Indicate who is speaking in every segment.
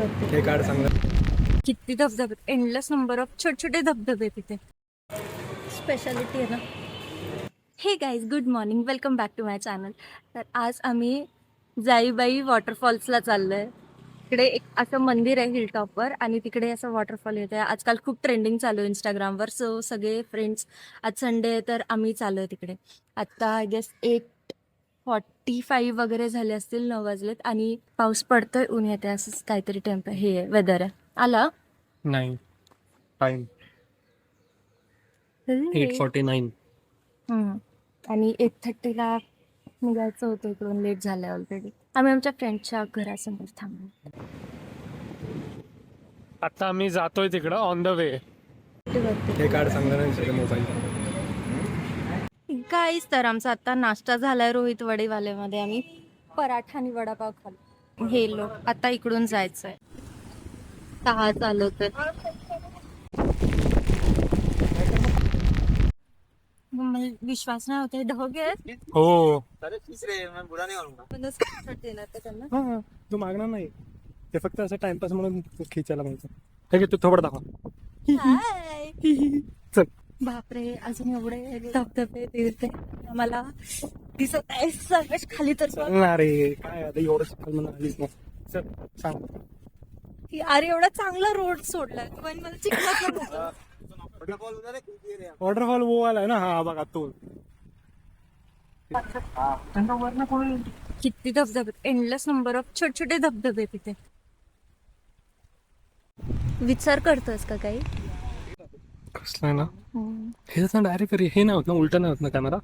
Speaker 1: हे कार्ड सांगा.
Speaker 2: किती धबधबे, एंडलेस नंबर ऑफ छोटे छोटे धबधबे तिथे. स्पेशालिटी आहे ना. हे guys, good morning, welcome back to my channel. तर आज आम्ही जाईबाई वॉटरफॉल्सला चाललो आहे. इकडे एक असं मंदिर आहे हिल टॉपवर आणि तिकडे असं वॉटरफॉल येते. आजकाल खूप ट्रेंडिंग चालू आहे इंस्टाग्रामवर. सो सगळे फ्रेंड्स, आज संडे आहे तर आम्ही चाललो आहे तिकडे. आत्ता आय गेस 8:45 वगैरे झाले असतील, 9 वाजलेत आणि पाऊस पडतोय, ऊन येते, असंच काहीतरी हे आहे, वेदर आहे. आला
Speaker 1: नाही, टाइम 8:49.
Speaker 2: आणि 8:30ला निघायचं होतं इकडून, लेट झालंय ऑलरेडी. आम्ही आमच्या फ्रेंडच्या घरासमोर थांबलो.
Speaker 1: आता आम्ही जातोय तिकडं ऑन द वे. हे कार्ड सांगा ना मोबाईल.
Speaker 2: गाईस, तर आमचा आता नाश्ता झालाय रोहित वडेवालेमध्ये. आम्ही पराठा आणि वडापाव खाल्लो. हे लोक आता इकडून जायचंय. 6 चालवतोय. मला विश्वास नाही होते, ढग आहे.
Speaker 1: हो, तू मागणार नाही, ते फक्त असं टाइमपास म्हणून खिचायला पाहिजे. हे घे, तू थोबड दाखव. चल.
Speaker 2: बापरे, अजून एवढे धबधबे तिथे मला दिसत आहे. सगळ्यात खाली तर
Speaker 1: अरे काय आता एवढं सकाळ म्हणून आलीस ना. चल सांग.
Speaker 2: अरे, एवढा चांगला रोड सोडलाय तू आणि मला चिखलात नको.
Speaker 1: वॉटरफॉल वो आलाय ना. हा बघा तो.
Speaker 2: किती धबधबे, एंडलेस नंबर ऑफ छोटे छोटे धबधबे तिथे. विचार करतोस का काही?
Speaker 1: कसलं आहे ना हे, जसं डायरेक्ट हे नाही होत ना, उलट नाही होत ना कॅमेरा.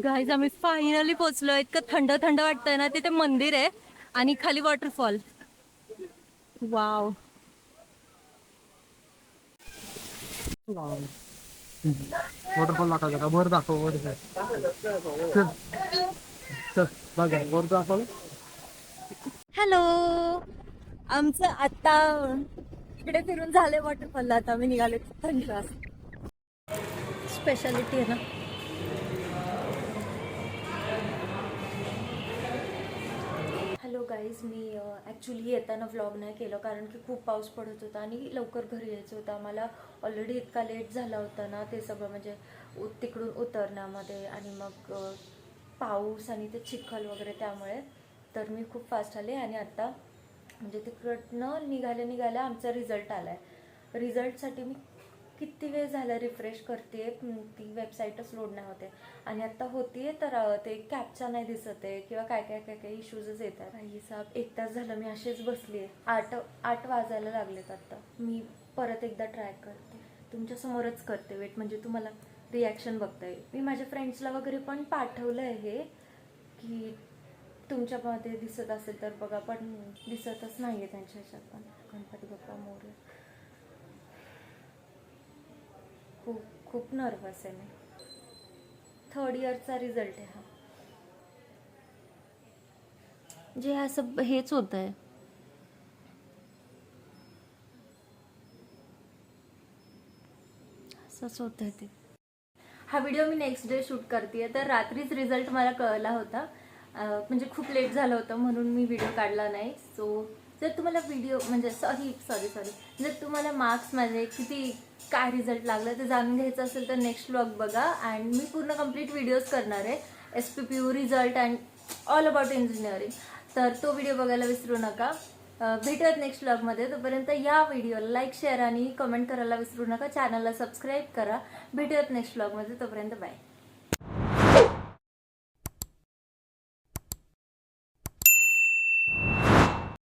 Speaker 2: गाईज, आम्ही फायनली पोहोचलो. इतकं थंड थंड वाटतंय ना. तिथे मंदिर आहे आणि खाली वॉटरफॉल. वाव.
Speaker 1: वॉटरफॉल दाखव जरा, वर दाखव, वर चल चल बघा, वर दाखव.
Speaker 2: हॅलो, आमचं आता इकडे फिरून झाले वॉटरफॉलला. आता आम्ही निघाले थंड. स्पेशालिटी आहे ना. हॅलो गाईज, मी ॲक्च्युली येताना व्लॉग नाही केलं कारण की खूप पाऊस पडत होता आणि लवकर घरी यायचं होतं आम्हाला. ऑलरेडी इतका लेट झाला होता ना ते सगळं, म्हणजे तिकडून उतरण्यामध्ये आणि मग पाऊस आणि ते चिखल वगैरे, त्यामुळे तर मी खूप फास्ट आले. आणि आता म्हणजे तिकडनं निघाल्या आमचा रिझल्ट आला आहे. रिझल्टसाठी मी किती वेळ झाला रिफ्रेश करते, ती वेबसाईटच लोड नाही होते आणि आता होतीये तर ते कॅप्चा नाही दिसत आहे किंवा काय काय काय काय इश्यूजच येतात. काही साहेब, 1 तास झालं मी असेच बसली आहे. 8 वाजायला लागलेत आता. मी परत एकदा ट्राय करते, तुमच्यासमोरच करते. वेट, म्हणजे तुम्हाला रिॲक्शन बघता येईल. मी माझ्या फ्रेंड्सला वगैरे पण पाठवलं आहे हे, की तुमच्यामध्ये दिसत असेल तर बघा, पण दिसतच नाही आहे त्यांच्या ह्याच्यात पण. गणपती बाप्पा मोरया. खूप खूप नर्वस आहे मी. 3rd इयरचा रिझल्ट आहे हा. जे असं हेच होत आहे. असंच होत आहे ते. हा व्हिडिओ मी नेक्स्ट डे शूट करते, तर रात्रीच रिझल्ट मला कळला होता. म्हणजे खूप लेट झालं होतं म्हणून मी व्हिडिओ काढला नाही. सो जर तुम्हाला व्हिडिओ म्हणजे सॉरी जर तुम्हाला मार्क्स माझे किती, काय रिझल्ट लागला ते जाणून घ्यायचं असेल तर नेक्स्ट व्लॉग बघा. अँड मी पूर्ण कंप्लीट व्हिडिओज करणार आहे, SPPU result and all about engineering. तर तो व्हिडिओ बघायला विसरू नका. भेटूयात नेक्स्ट व्लॉगमध्ये. तोपर्यंत या व्हिडिओला लाईक, शेअर आणि कमेंट करायला विसरू नका. चॅनलला सबस्क्राईब करा. भेटूयात नेक्स्ट व्लॉगमध्ये. तोपर्यंत बाय.